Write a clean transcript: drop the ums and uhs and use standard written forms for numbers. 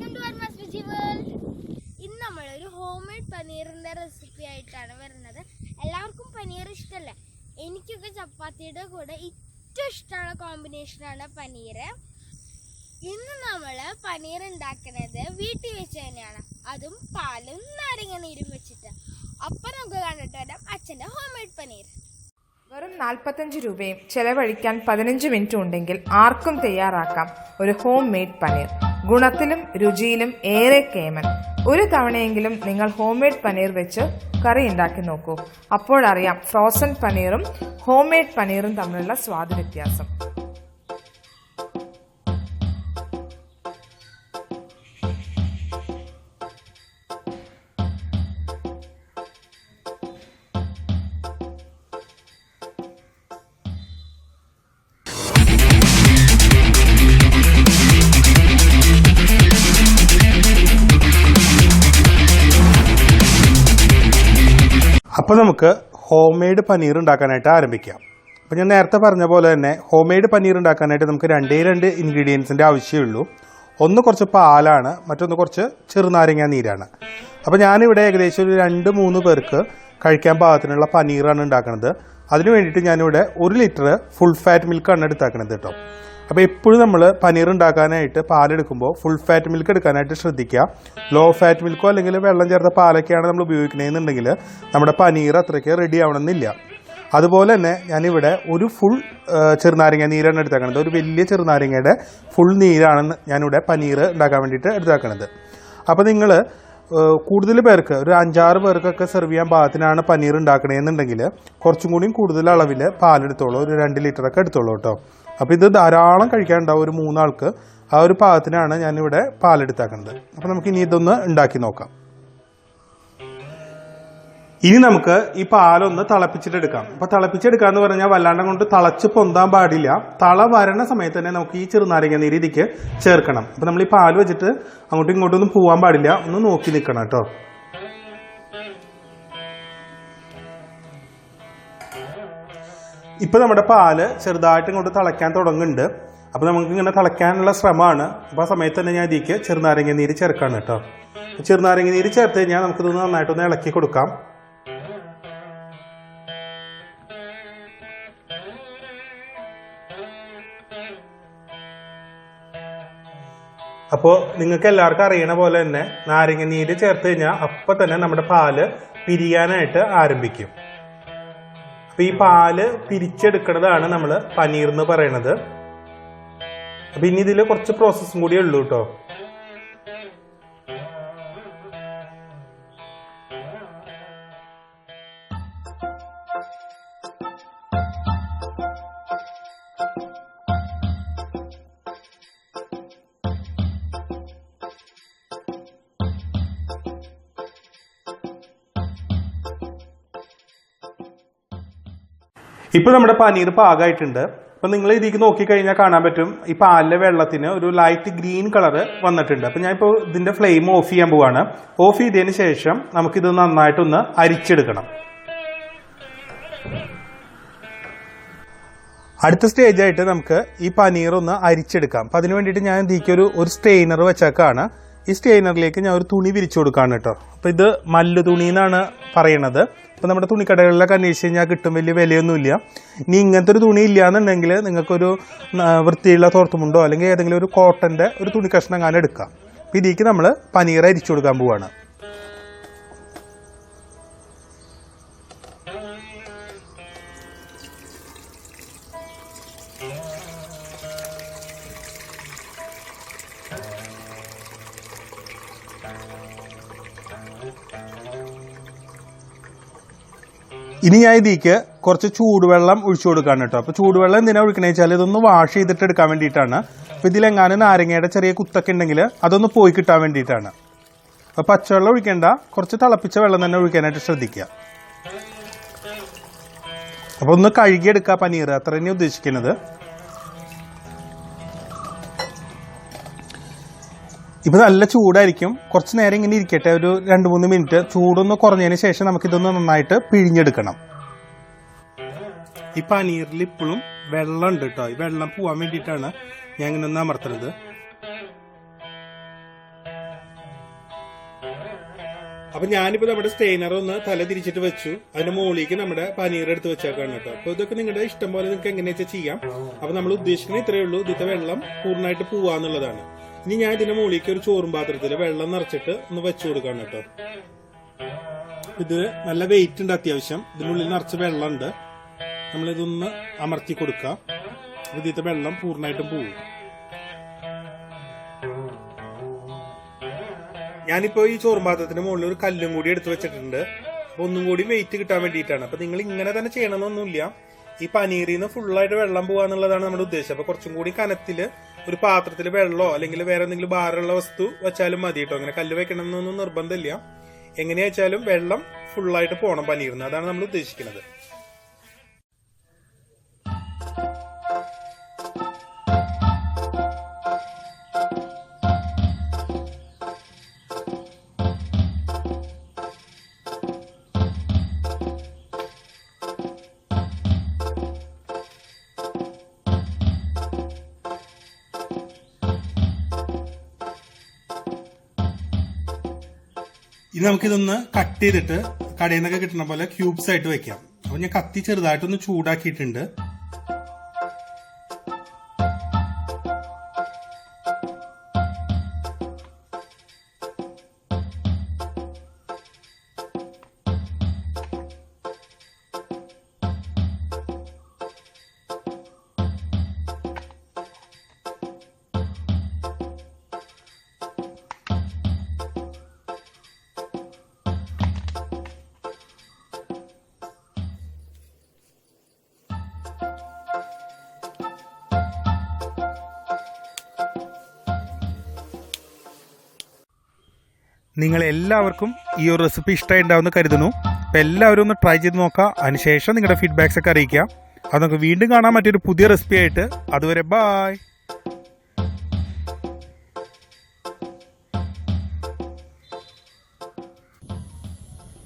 Welcome to അർമാസ് veggie world. ഇന്ന് നമ്മളൊരു ഹോം മെയ്ഡ് പനീറിൻ്റെ റെസിപ്പി ആയിട്ടാണ് വരുന്നത്. എല്ലാവർക്കും പനീർ ഇഷ്ടമല്ലേ? എനിക്കൊക്കെ ചപ്പാത്തിയുടെ കൂടെ ഏറ്റവും ഇഷ്ടമുള്ള കോമ്പിനേഷനാണ് പനീർ. ഇന്ന് നമ്മൾ പനീർ ഉണ്ടാക്കുന്നത് വീട്ടിൽ വെച്ച് തന്നെയാണ്, അതും പാലും നാരങ്ങ നീരും വെച്ചിട്ട്. അപ്പം നമുക്ക് കണ്ടിട്ട് വരാം അച്ഛൻ്റെ ഹോം മെയ്ഡ് പനീർ. വെറും 45 രൂപയും ചെലവഴിക്കാൻ 15 മിനിറ്റും ഉണ്ടെങ്കിൽ ആർക്കും തയ്യാറാക്കാം ഒരു ഹോം മെയ്ഡ് പനീർ. ഗുണത്തിലും രുചിയിലും ഏറെ കേമൻ. ഒരു തവണയെങ്കിലും നിങ്ങൾ ഹോം മെയ്ഡ് പനീർ വെച്ച് കറി ഉണ്ടാക്കി നോക്കൂ. അപ്പോഴറിയാം ഫ്രോസൺ പനീറും ഹോം മെയ്ഡ് പനീറും തമ്മിലുള്ള സ്വാദ് വ്യത്യാസം. അപ്പോൾ നമുക്ക് ഹോം മെയ്ഡ് പനീർ ഉണ്ടാക്കാനായിട്ട് ആരംഭിക്കാം. അപ്പോൾ ഞാൻ നേരത്തെ പറഞ്ഞ പോലെ തന്നെ ഹോം മെയ്ഡ് പനീർ ഉണ്ടാക്കാനായിട്ട് നമുക്ക് രണ്ട് ഇൻഗ്രീഡിയൻസിൻ്റെ ആവശ്യമുള്ളൂ. ഒന്ന് കുറച്ച് പാലാണ്, മറ്റൊന്ന് കുറച്ച് ചെറുനാരങ്ങ നീരാണ്. അപ്പോൾ ഞാനിവിടെ ഏകദേശം ഒരു 2-3 പേർക്ക് കഴിക്കാൻ പാകത്തിനുള്ള പനീറാണ് ഉണ്ടാക്കുന്നത്. അതിന് വേണ്ടിയിട്ട് ഞാനിവിടെ 1 ലിറ്റർ ഫുൾ ഫാറ്റ് മിൽക്കാണ് എടുത്താക്കുന്നത് കേട്ടോ. അപ്പോൾ എപ്പോഴും നമ്മൾ പനീർ ഉണ്ടാക്കാനായിട്ട് പാലെടുക്കുമ്പോൾ ഫുൾ ഫാറ്റ് മിൽക്ക് എടുക്കാനായിട്ട് ശ്രദ്ധിക്കുക. ലോ ഫാറ്റ് മിൽക്കോ അല്ലെങ്കിൽ വെള്ളം ചേർത്ത പാലൊക്കെയാണ് നമ്മൾ ഉപയോഗിക്കുന്നതെന്നുണ്ടെങ്കിൽ നമ്മുടെ പനീർ അത്രയ്ക്ക് റെഡി ആവണമെന്നില്ല. അതുപോലെ തന്നെ ഞാനിവിടെ ഒരു ഫുൾ ചെറുനാരങ്ങ നീരാണ് എടുത്താക്കുന്നത്. ഒരു വലിയ ചെറുനാരങ്ങയുടെ ഫുൾ നീരാണ് ഞാനിവിടെ പനീർ ഉണ്ടാക്കാൻ വേണ്ടിയിട്ട് എടുത്താക്കുന്നത്. അപ്പോൾ നിങ്ങൾ കൂടുതൽ പേർക്ക് ഒരു 5-6 പേർക്കൊക്കെ സെർവ് ചെയ്യാൻ പാകത്തിനാണ് പനീർ ഉണ്ടാക്കണമെന്നുണ്ടെങ്കിൽ കുറച്ചും കൂടിയും കൂടുതൽ അളവിൽ പാലെടുത്തോളൂ. ഒരു 2 ലിറ്ററൊക്കെ എടുത്തോളൂ കേട്ടോ. അപ്പോൾ ഇത് ധാരാളം കഴിക്കാനുണ്ടാവും. ഒരു 3 ആൾക്ക് ആ ഒരു പാകത്തിനാണ് ഞാനിവിടെ പാലെടുത്താക്കുന്നത്. അപ്പോൾ നമുക്ക് ഇനി ഇതൊന്ന് ഉണ്ടാക്കി നോക്കാം. ഇനി നമുക്ക് ഈ പാലൊന്ന് തിളപ്പിച്ചിട്ടെടുക്കാം. അപ്പോൾ തിളപ്പിച്ചെടുക്കാന്ന് പറഞ്ഞാൽ വല്ലാണ്ട് കൊണ്ട് തിളച്ച് പൊന്താൻ പാടില്ല. തള വരണ സമയത്ത് തന്നെ നമുക്ക് ഈ ചെറുനാരങ്ങ നീര് ഇതിക്ക് ചേർക്കണം. അപ്പോൾ നമ്മൾ ഈ പാൽ വെച്ചിട്ട് അങ്ങോട്ടും ഇങ്ങോട്ടും ഒന്നും പോകാൻ പാടില്ല, ഒന്ന് നോക്കി നിൽക്കണം കേട്ടോ. ഇപ്പം നമ്മുടെ പാല് ചെറുതായിട്ട് ഇങ്ങോട്ട് തിളയ്ക്കാൻ തുടങ്ങുന്നുണ്ട്. അപ്പോൾ നമുക്ക് ഇങ്ങനെ തിളയ്ക്കാനുള്ള ശ്രമമാണ്. അപ്പോൾ ആ സമയത്ത് തന്നെ ഞാൻ ഇതിലേക്ക് ചെറുനാരങ്ങ നീര് ചേർക്കാണ് കേട്ടോ. ചെറുനാരങ്ങ നീര് ചേർത്ത് കഴിഞ്ഞാൽ നമുക്കിതൊന്ന് നന്നായിട്ടൊന്ന് ഇളക്കി കൊടുക്കാം. അപ്പോൾ നിങ്ങൾക്ക് എല്ലാവർക്കും അറിയണ പോലെ തന്നെ നാരങ്ങ നീര് ചേർത്ത് കഴിഞ്ഞാൽ അപ്പം തന്നെ നമ്മുടെ പാല് പിരിയാനായിട്ട് ആരംഭിക്കും. അപ്പോൾ ഈ പാല് പിരിച്ചെടുക്കുന്നതാണ് നമ്മൾ പനീർ എന്ന് പറയണത്. അപ്പം ഇനി ഇതിൽ കുറച്ച് പ്രോസസ്സും കൂടി ഉള്ളൂ കേട്ടോ. ഇപ്പോൾ നമ്മുടെ പനീർ പാകമായിട്ടുണ്ട്. അപ്പം നിങ്ങൾ ഇതിലേക്ക് നോക്കിക്കഴിഞ്ഞാൽ കാണാൻ പറ്റും ഈ പാലിലെ വെള്ളത്തിന് ഒരു ലൈറ്റ് ഗ്രീൻ കളറ് വന്നിട്ടുണ്ട്. അപ്പം ഞാനിപ്പോൾ ഇതിൻ്റെ ഫ്ലെയിം ഓഫ് ചെയ്യാൻ പോവാണ്. ഓഫ് ചെയ്തതിന് ശേഷം നമുക്കിത് നന്നായിട്ടൊന്ന് അരിച്ചെടുക്കണം. അടുത്ത സ്റ്റേജായിട്ട് നമുക്ക് ഈ പനീർ ഒന്ന് അരിച്ചെടുക്കാം. അപ്പം അതിന് വേണ്ടിയിട്ട് ഞാൻ ഇതിലേക്ക് ഒരു സ്റ്റെയിനർ വെച്ചേക്കാണ്. ഈ സ്റ്റെയിനറിലേക്ക് ഞാൻ ഒരു തുണി വിരിച്ചു കൊടുക്കുകയാണ് കേട്ടോ. അപ്പോൾ ഇത് മല്ല് തുണി എന്നാണ് പറയണത്. അപ്പോൾ നമ്മുടെ തുണിക്കടകളിലൊക്കെ അന്വേഷിച്ച് കഴിഞ്ഞാൽ കിട്ടും, വലിയ വിലയൊന്നുമില്ല. ഇനി ഇങ്ങനത്തെ ഒരു തുണി ഇല്ലയെന്നുണ്ടെങ്കിൽ നിങ്ങൾക്കൊരു വൃത്തിയുള്ള തോർത്തുമുണ്ടോ അല്ലെങ്കിൽ ഏതെങ്കിലും ഒരു കോട്ടൻ്റെ ഒരു തുണി കഷ്ണം അങ്ങനെ എടുക്കാം. അപ്പോൾ ഇതിലേക്ക് നമ്മൾ പനീർ അരിച്ചു കൊടുക്കാൻ പോവുകയാണ്. ഇനി ഞാൻ ഇതിലേക്ക് കുറച്ച് ചൂടുവെള്ളം ഒഴിച്ചു കൊടുക്കാണ് കേട്ടോ. അപ്പോൾ ചൂടുവെള്ളം എന്തിനാണ് ഒഴിക്കണമെന്ന് വെച്ചാൽ ഇതൊന്ന് വാഷ് ചെയ്തിട്ട് എടുക്കാൻ വേണ്ടിയിട്ടാണ്. അപ്പോൾ ഇതിലെങ്ങാനും നാരങ്ങയുടെ ചെറിയ കുത്തൊക്കെ ഉണ്ടെങ്കിൽ അതൊന്ന് പോയി കിട്ടാൻ വേണ്ടിയിട്ടാണ്. അപ്പോൾ പച്ചവെള്ളം ഒഴിക്കേണ്ട, കുറച്ച് തിളപ്പിച്ച വെള്ളം തന്നെ ഒഴിക്കാനായിട്ട് ശ്രദ്ധിക്കുക. അപ്പോൾ ഒന്ന് കഴുകിയെടുക്കുക പനീർ, അത്ര തന്നെ ഉദ്ദേശിക്കുന്നത്. ഇപ്പം നല്ല ചൂടായിരിക്കും. കുറച്ച് നേരം ഇങ്ങനെ ഇരിക്കട്ടെ, ഒരു 2-3 മിനിറ്റ്. ചൂടൊന്ന് കുറഞ്ഞതിന് ശേഷം നമുക്കിതൊന്ന് നന്നായിട്ട് പിഴിഞ്ഞെടുക്കണം. ഈ പനീറിൽ ഇപ്പോഴും വെള്ളം ഉണ്ട് കേട്ടോ. ഈ വെള്ളം പോവാൻ വേണ്ടിയിട്ടാണ് ഞാൻ ഇങ്ങനെ ഒന്ന് അമർത്തുന്നത്. അപ്പൊ ഞാനിപ്പോ നമ്മുടെ സ്റ്റെയിനർ ഒന്ന് തല തിരിച്ചിട്ട് വെച്ചു. അതിന്റെ മുകളിലേക്ക് നമ്മുടെ പനീർ എടുത്ത് വെച്ചേക്കാണ് കേട്ടോ. അപ്പൊ ഇതൊക്കെ നിങ്ങളുടെ ഇഷ്ടം പോലെ നിങ്ങൾക്ക് എങ്ങനെയാ വെച്ചാൽ ചെയ്യാം. അപ്പൊ നമ്മൾ ഉദ്ദേശിക്കുന്നത് ഇത്രയേ ഉള്ളൂ, ഇതിന്റെ വെള്ളം പൂർണ്ണമായിട്ട് പോവാന്നുള്ളതാണ്. ഇനി ഞാൻ ഇതിന്റെ മുകളിലേക്ക് ഒരു ചോറും പാത്രത്തിൽ വെള്ളം നിറച്ചിട്ട് ഒന്ന് വെച്ചു കൊടുക്കാണ് കേട്ടോ. ഇത് നല്ല വെയിറ്റ് ഉണ്ട് അത്യാവശ്യം. ഇതിനുള്ളിൽ നിറച്ച് വെള്ളമുണ്ട്. നമ്മളിതൊന്ന് അമർത്തി കൊടുക്കാം. ഇതിന്റെ വെള്ളം പൂർണ്ണമായിട്ടും പോവും. ഞാനിപ്പോ ഈ ചോറും പാത്രത്തിന്റെ മുകളിൽ ഒരു കല്ലും കൂടി എടുത്തു വെച്ചിട്ടുണ്ട്. അപ്പൊ ഒന്നും കൂടി വെയിറ്റ് കിട്ടാൻ വേണ്ടിയിട്ടാണ്. അപ്പൊ നിങ്ങൾ ഇങ്ങനെ തന്നെ ചെയ്യണമെന്നൊന്നുമില്ല. ഈ പനീറിൽ നിന്ന് ഫുള്ളായിട്ട് വെള്ളം പോവാന്നുള്ളതാണ് നമ്മുടെ ഉദ്ദേശം. അപ്പൊ കുറച്ചും കൂടി കനത്തില് ഒരു പാത്രത്തിൽ വെള്ളമോ അല്ലെങ്കിൽ വേറെ എന്തെങ്കിലും ഭാരമുള്ള വസ്തു വെച്ചാലും മതി കേട്ടോ. അങ്ങനെ കല്ല് വെക്കണം എന്നൊന്നും നിർബന്ധമില്ല. എങ്ങനെയാ വെച്ചാലും വെള്ളം ഫുള്ളായിട്ട് പോകണം പനീറിന്. അതാണ് നമ്മൾ ഉദ്ദേശിക്കുന്നത്. ഇനി നമുക്കിതൊന്ന് കട്ട് ചെയ്തിട്ട് കടയിൽ നിന്നൊക്കെ കിട്ടുന്ന പോലെ ക്യൂബ്സ് ആയിട്ട് വെക്കാം. അപ്പൊ ഞാൻ കത്തി ചെറുതായിട്ടൊന്ന് ചൂടാക്കിയിട്ടുണ്ട്. നിങ്ങളെല്ലാവർക്കും ഈ ഒരു റെസിപ്പി ഇഷ്ടമായിട്ടുണ്ടാവുമെന്ന് കരുതുന്നു. അപ്പം എല്ലാവരും ഒന്ന് ട്രൈ ചെയ്ത് നോക്കുക. അതിനുശേഷം നിങ്ങളുടെ ഫീഡ്ബാക്സ് ഒക്കെ അറിയിക്കുക. അത് നമുക്ക് വീണ്ടും കാണാൻ മറ്റൊരു പുതിയ റെസിപ്പി ആയിട്ട്. അതുവരെ ബായ്.